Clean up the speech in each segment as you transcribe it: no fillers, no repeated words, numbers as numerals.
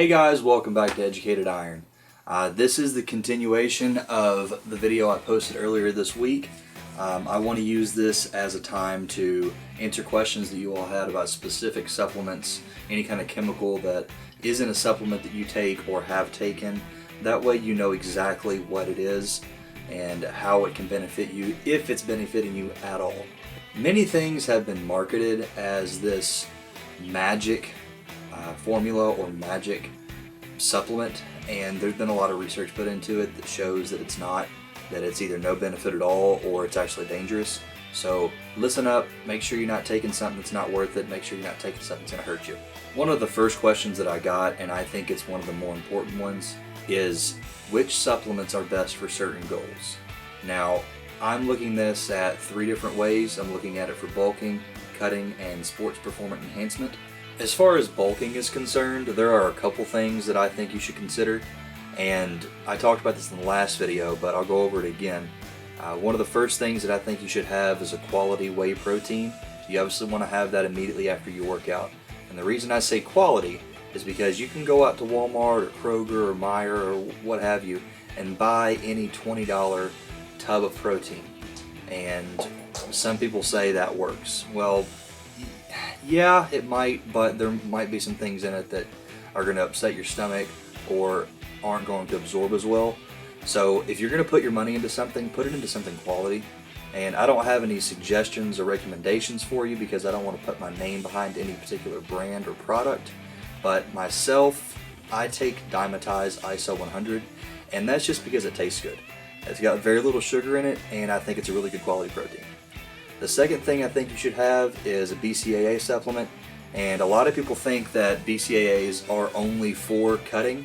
Hey guys, welcome back to Educated Iron. This is the continuation of the video I posted earlier this week. I want to use this as a time to answer questions that you all had about specific supplements, any kind of chemical that isn't a supplement that you take or have taken. That way you know exactly what it is and how it can benefit you, if it's benefiting you at all. Many things have been marketed as this magic formula or magic supplement, and there's been a lot of research put into it that shows that it's not, that it's either no benefit at all or it's actually dangerous. So listen up, make sure you're not taking something that's not worth it, make sure you're not taking something that's going to hurt you. One of the first questions that I got, and I think it's one of the more important ones, is which supplements are best for certain goals. Now, I'm looking this at three different ways. I'm looking at it for bulking, cutting, and sports performance enhancement. As far as bulking is concerned, there are a couple things that I think you should consider, and I talked about this in the last video, but I'll go over it again. One of the first things that I think you should have is a quality whey protein. You obviously want to have that immediately after you work out. And the reason I say quality is because you can go out to Walmart or Kroger or Meijer or what have you and buy any $20 tub of protein. And some people say that works. Well, yeah, it might, but there might be some things in it that are going to upset your stomach or aren't going to absorb as well. So if you're going to put your money into something, put it into something quality. And I don't have any suggestions or recommendations for you because I don't want to put my name behind any particular brand or product. But myself, I take Dimetize ISO 100, and that's just because it tastes good. It's got very little sugar in it, and I think it's a really good quality protein. The second thing I think you should have is a BCAA supplement, and a lot of people think that BCAAs are only for cutting.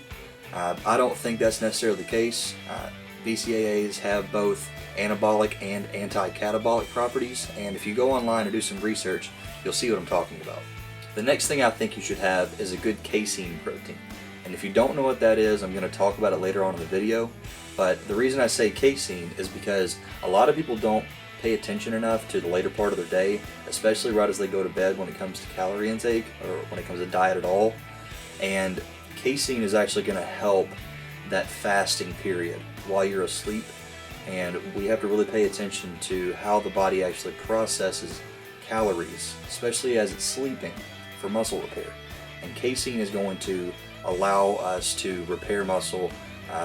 I don't think that's necessarily the case. BCAAs have both anabolic and anti-catabolic properties, and if you go online and do some research, you'll see what I'm talking about. The next thing I think you should have is a good casein protein. And if you don't know what that is, I'm going to talk about it later on in the video. But the reason I say casein is because a lot of people don't pay attention enough to the later part of their day, especially right as they go to bed when it comes to calorie intake or when it comes to diet at all. And casein is actually going to help that fasting period while you're asleep. And we have to really pay attention to how the body actually processes calories, especially as it's sleeping, for muscle repair. And casein is going to allow us to repair muscle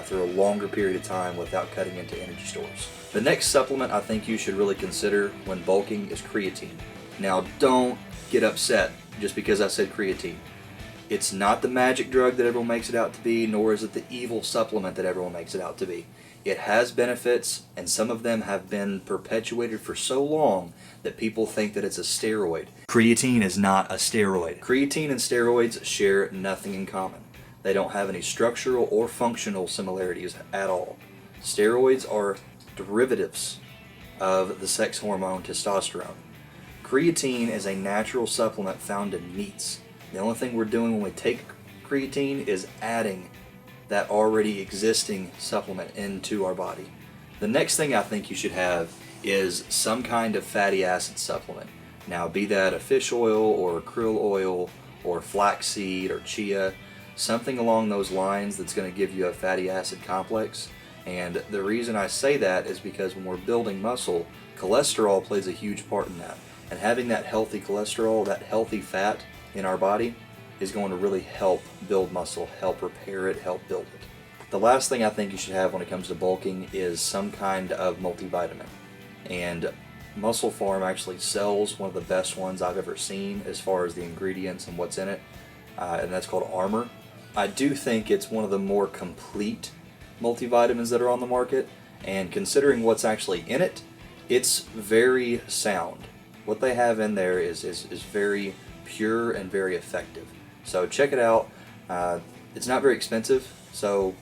through a longer period of time without cutting into energy stores. The next supplement I think you should really consider when bulking is creatine. Now, don't get upset just because I said creatine. It's not the magic drug that everyone makes it out to be, nor is it the evil supplement that everyone makes it out to be. It has benefits, and some of them have been perpetuated for so long that people think that it's a steroid. Creatine is not a steroid. Creatine and steroids share nothing in common. They don't have any structural or functional similarities at all. Steroids are derivatives of the sex hormone testosterone. Creatine is a natural supplement found in meats. The only thing we're doing when we take creatine is adding that already existing supplement into our body. The next thing I think you should have is some kind of fatty acid supplement. Now, be that a fish oil or krill oil or flaxseed or chia, something along those lines that's going to give you a fatty acid complex. And the reason I say that is because when we're building muscle, cholesterol plays a huge part in that. And having that healthy cholesterol, that healthy fat in our body is going to really help build muscle, help repair it, help build it. The last thing I think you should have when it comes to bulking is some kind of multivitamin. And Muscle Farm actually sells one of the best ones I've ever seen as far as the ingredients and what's in it, and that's called Armor. I do think it's one of the more complete multivitamins that are on the market, and considering what's actually in it, it's very sound. What they have in there is very pure and very effective. So check it out. It's not very expensive, so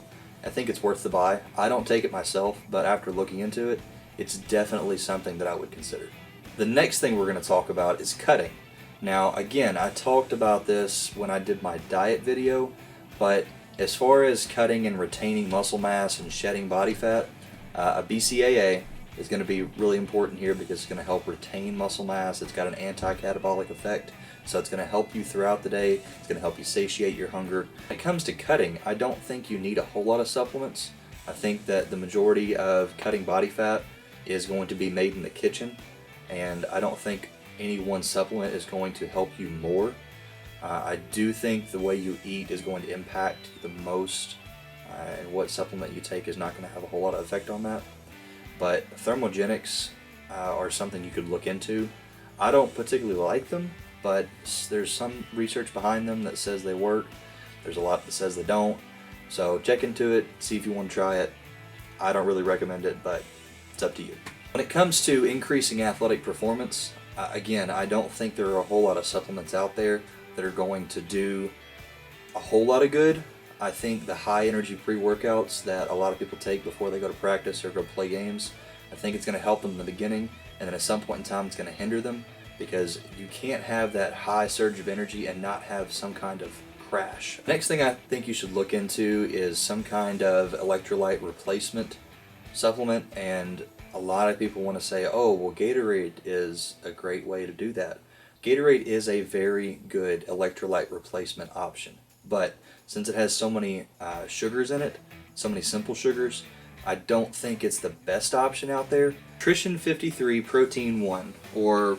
I think it's worth the buy. I don't take it myself, but after looking into it, it's definitely something that I would consider. The next thing we're going to talk about is cutting. Now, again, I talked about this when I did my diet video, but as far as cutting and retaining muscle mass and shedding body fat, a BCAA is going to be really important here because it's going to help retain muscle mass. It's got an anti-catabolic effect, So it's going to help you throughout the day. It's going to help you satiate your hunger. When it comes to cutting, I don't think you need a whole lot of supplements. I think that the majority of cutting body fat is going to be made in the kitchen, and I don't think any one supplement is going to help you more. I do think the way you eat is going to impact the most, and what supplement you take is not going to have a whole lot of effect on that. But thermogenics are something you could look into. I don't particularly like them, but there's some research behind them that says they work. There's a lot that says they don't. So check into it, see if you want to try it. I don't really recommend it, but it's up to you. When it comes to increasing athletic performance, again, I don't think there are a whole lot of supplements out there that are going to do a whole lot of good. I think the high energy pre-workouts that a lot of people take before they go to practice or go play games, I think it's going to help them in the beginning, and then at some point in time it's going to hinder them, because you can't have that high surge of energy and not have some kind of crash. Next thing I think you should look into is some kind of electrolyte replacement supplement, and a lot of people want to say, oh, well, Gatorade is a great way to do that. Gatorade is a very good electrolyte replacement option, but since it has so many sugars in it, so many simple sugars, I don't think it's the best option out there. Nutrition 53 Protein 1, or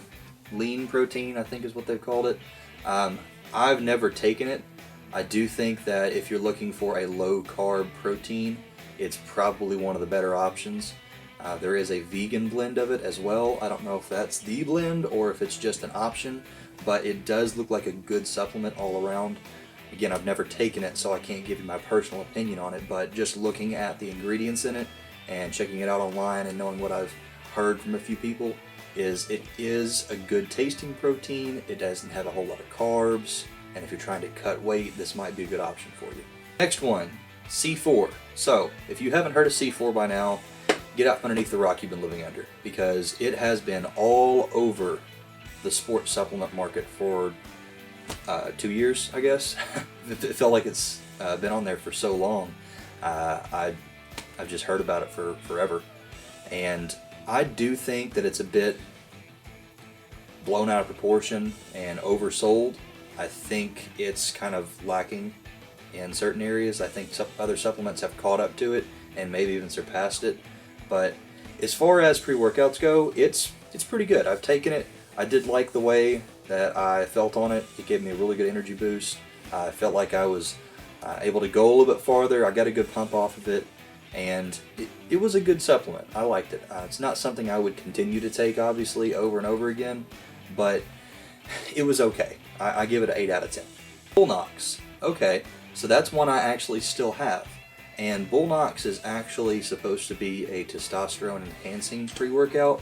lean protein, I think is what they've called it. I've never taken it. I do think that if you're looking for a low carb protein, it's probably one of the better options. There is a vegan blend of it as well. I don't know if that's the blend or if it's just an option, but it does look like a good supplement all around. Again, I've never taken it, so I can't give you my personal opinion on it, but just looking at the ingredients in it and checking it out online and knowing what I've heard from a few people, it is a good tasting protein. It doesn't have a whole lot of carbs, and if you're trying to cut weight, this might be a good option for you. Next one, C4. So, if you haven't heard of C4 by now, get out from underneath the rock you've been living under, because it has been all over the sports supplement market for 2 years, I guess. It felt like it's been on there for so long. I've just heard about it for forever, and I do think that it's a bit blown out of proportion and oversold. I think it's kind of lacking in certain areas. I think some other supplements have caught up to it and maybe even surpassed it. But as far as pre-workouts go, it's pretty good. I've taken it. I did like the way that I felt on it. It gave me a really good energy boost. I felt like I was able to go a little bit farther. I got a good pump off of it, and it was a good supplement. I liked it. It's not something I would continue to take, obviously, over and over again, but it was okay. I give it an 8 out of 10. Bullnox. Okay, so that's one I actually still have. And Bullnox is actually supposed to be a testosterone enhancing pre-workout.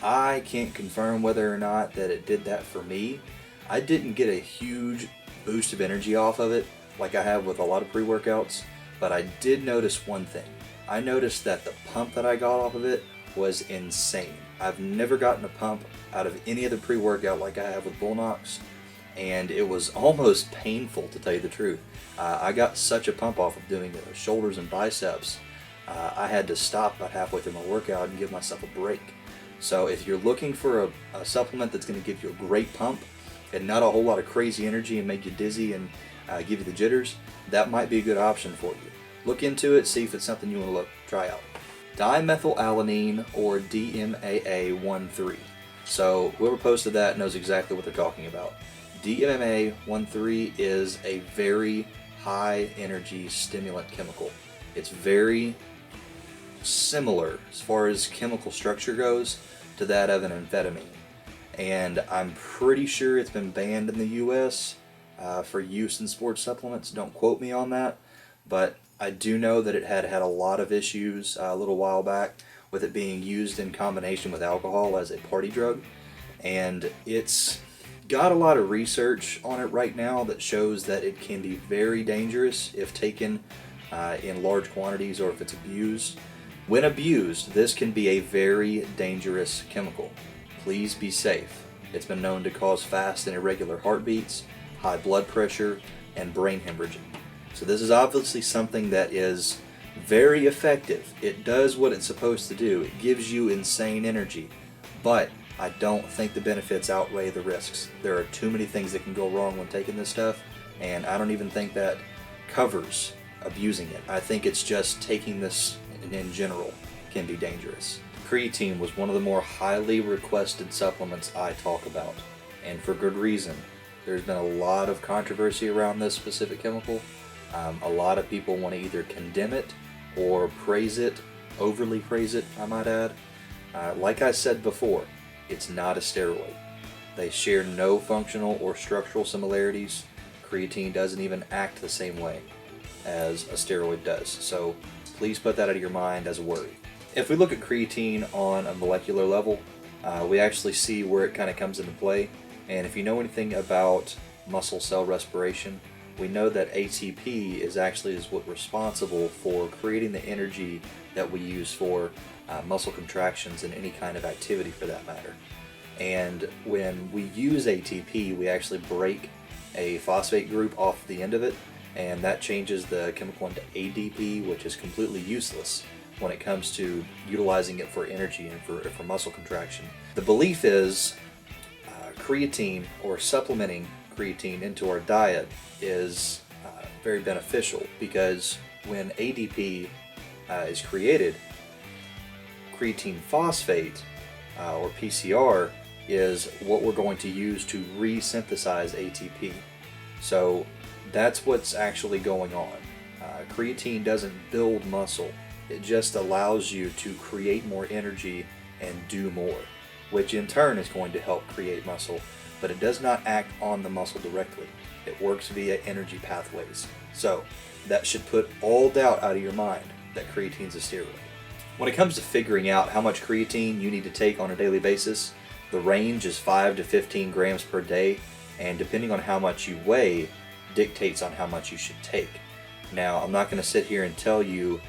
I can't confirm whether or not that it did that for me. I didn't get a huge boost of energy off of it like I have with a lot of pre-workouts, but I did notice one thing. I noticed that the pump that I got off of it was insane. I've never gotten a pump out of any other pre-workout like I have with Bullnox, and it was almost painful, to tell you the truth. I got such a pump off of doing shoulders and biceps. I had to stop about halfway through my workout and give myself a break. So if you're looking for a supplement that's going to give you a great pump and not a whole lot of crazy energy and make you dizzy and give you the jitters, that might be a good option for you. Look into it, see if it's something you want to try out. Dimethylalanine, or DMAA13. So whoever posted that knows exactly what they're talking about. DMAA13 is a very high energy stimulant chemical. It's very similar as far as chemical structure goes to that of an amphetamine, and I'm pretty sure it's been banned in the US for use in sports supplements. Don't quote me on that, but I do know that it had a lot of issues a little while back with it being used in combination with alcohol as a party drug, and it's got a lot of research on it right now that shows that it can be very dangerous if taken in large quantities or if it's abused. When abused, this can be a very dangerous chemical. Please be safe. It's been known to cause fast and irregular heartbeats, high blood pressure, and brain hemorrhaging. So this is obviously something that is very effective. It does what it's supposed to do. It gives you insane energy, but I don't think the benefits outweigh the risks. There are too many things that can go wrong when taking this stuff, and I don't even think that covers abusing it. I think it's just taking this in general can be dangerous. Creatine was one of the more highly requested supplements I talk about, and for good reason. There's been a lot of controversy around this specific chemical. A lot of people want to either condemn it or praise it, overly praise it, I might add. Like I said before, it's not a steroid. They share no functional or structural similarities. Creatine doesn't even act the same way as a steroid does, so please put that out of your mind as a worry. If we look at creatine on a molecular level, we actually see where it kind of comes into play. And if you know anything about muscle cell respiration, we know that ATP is what's responsible for creating the energy that we use for muscle contractions and any kind of activity for that matter. And when we use ATP, we actually break a phosphate group off the end of it, and that changes the chemical into ADP, which is completely useless when it comes to utilizing it for energy and for muscle contraction. The belief is creatine, or supplementing creatine into our diet, is very beneficial, because when ADP is created, creatine phosphate, or PCR, is what we're going to use to resynthesize ATP. So that's what's actually going on. Creatine doesn't build muscle. It just allows you to create more energy and do more, which in turn is going to help create muscle, but it does not act on the muscle directly. It works via energy pathways. So that should put all doubt out of your mind that creatine is a steroid. When it comes to figuring out how much creatine you need to take on a daily basis, the range is 5 to 15 grams per day, and depending on how much you weigh, dictates on how much you should take. Now, I'm not going to sit here and tell you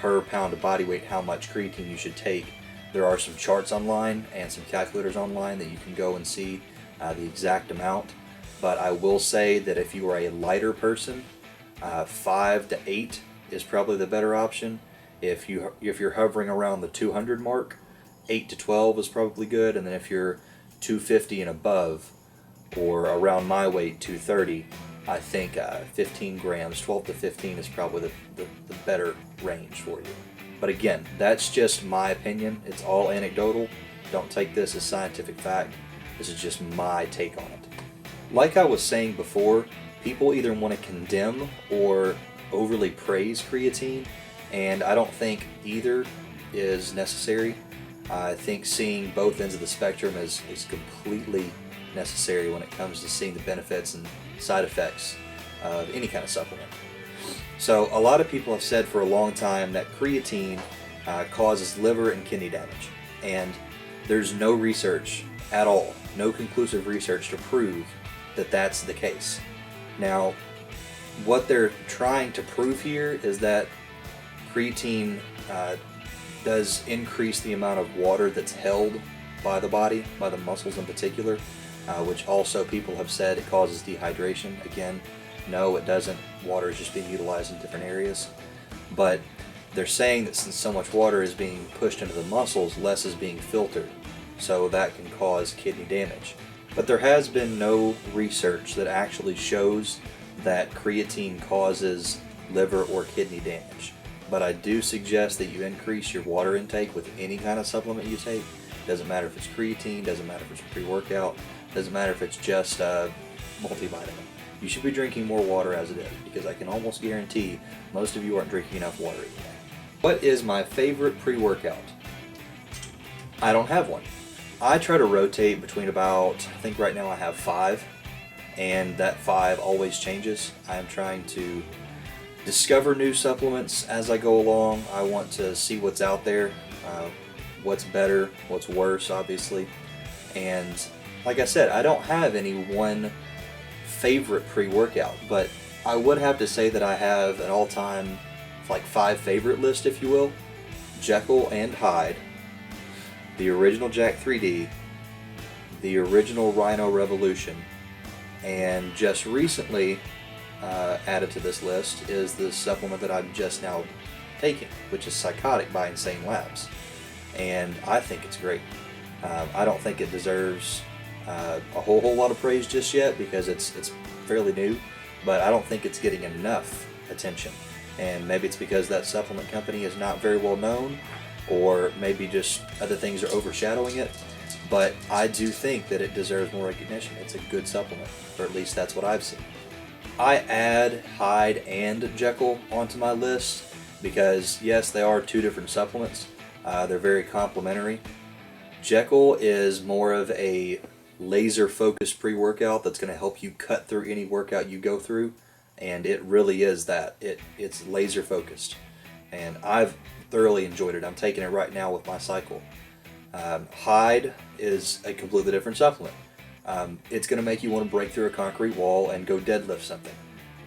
per pound of body weight how much creatine you should take. There are some charts online and some calculators online that you can go and see the exact amount, but I will say that if you are a lighter person, 5 to 8 is probably the better option. If you're hovering around the 200 mark, 8 to 12 is probably good, and then if you're 250 and above, or around my weight, 230, I think 15 grams, 12 to 15 is probably the better range for you. But again, that's just my opinion. It's all anecdotal. Don't take this as scientific fact. This is just my take on it. Like I was saying before, people either want to condemn or overly praise creatine, and I don't think either is necessary. I think seeing both ends of the spectrum is completely necessary when it comes to seeing the benefits and side effects of any kind of supplement. So a lot of people have said for a long time that creatine causes liver and kidney damage, and there's no research at all, no conclusive research to prove that that's the case. Now, what they're trying to prove here is that creatine does increase the amount of water that's held by the body, by the muscles in particular, which also people have said it causes dehydration. Again, no, it doesn't. Water is just being utilized in different areas. But they're saying that since so much water is being pushed into the muscles, less is being filtered, so that can cause kidney damage. But there has been no research that actually shows that creatine causes liver or kidney damage. But I do suggest that you increase your water intake with any kind of supplement you take. Doesn't matter if it's creatine, doesn't matter if it's pre-workout, doesn't matter if it's just multivitamin. You should be drinking more water as it is, because I can almost guarantee most of you aren't drinking enough water every day. What is my favorite pre-workout? I don't have one. I try to rotate between about, I think right now I have 5, and that 5 always changes. I am trying to discover new supplements as I go along. I want to see what's out there, what's better, what's worse, obviously. And like I said, I don't have any one favorite pre-workout, but I would have to say that I have an all-time like 5 favorite list, if you will. Jekyll and Hyde, the original Jack 3D, the original Rhino Revolution, and just recently added to this list is the supplement that I'm just now taking, which is Psychotic by Insane Labs, and I think it's great. I don't think it deserves a whole lot of praise just yet because it's fairly new, but I don't think it's getting enough attention. And maybe it's because that supplement company is not very well known, or maybe just other things are overshadowing it. But I do think that it deserves more recognition. It's a good supplement, or at least that's what I've seen. I add Hyde and Jekyll onto my list because, yes, they are two different supplements. They're very complementary. Jekyll is more of a laser-focused pre-workout that's going to help you cut through any workout you go through, and it really is that. It's laser-focused, and I've thoroughly enjoyed it. I'm taking it right now with my cycle. Hyde is a completely different supplement. It's going to make you want to break through a concrete wall and go deadlift something.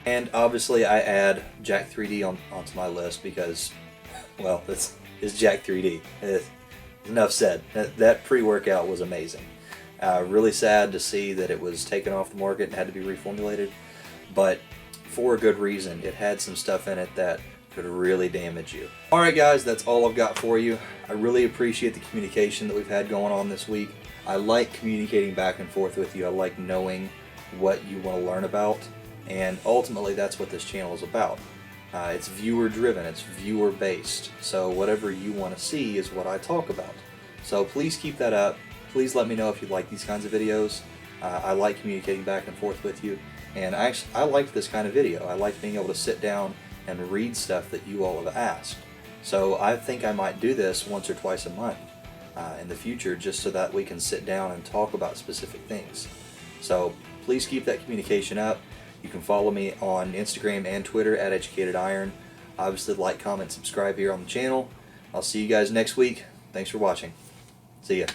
And obviously I add Jack 3D onto my list because, well, it's Jack 3D. Enough said. That pre-workout was amazing. Really sad to see that it was taken off the market and had to be reformulated, but for a good reason. It had some stuff in it that could really damage you. Alright guys, that's all I've got for you. I really appreciate the communication that we've had going on this week. I like communicating back and forth with you. I like knowing what you want to learn about, and ultimately that's what this channel is about. It's viewer driven, it's viewer based, so whatever you want to see is what I talk about. So please keep that up. Please let me know if you like these kinds of videos. I like communicating back and forth with you, and I like this kind of video. I like being able to sit down and read stuff that you all have asked. So I think I might do this once or twice a month in the future, just so that we can sit down and talk about specific things. So please keep that communication up. You can follow me on Instagram and Twitter at Educated Iron. Obviously, like, comment, subscribe here on the channel. I'll see you guys next week. Thanks for watching. See ya.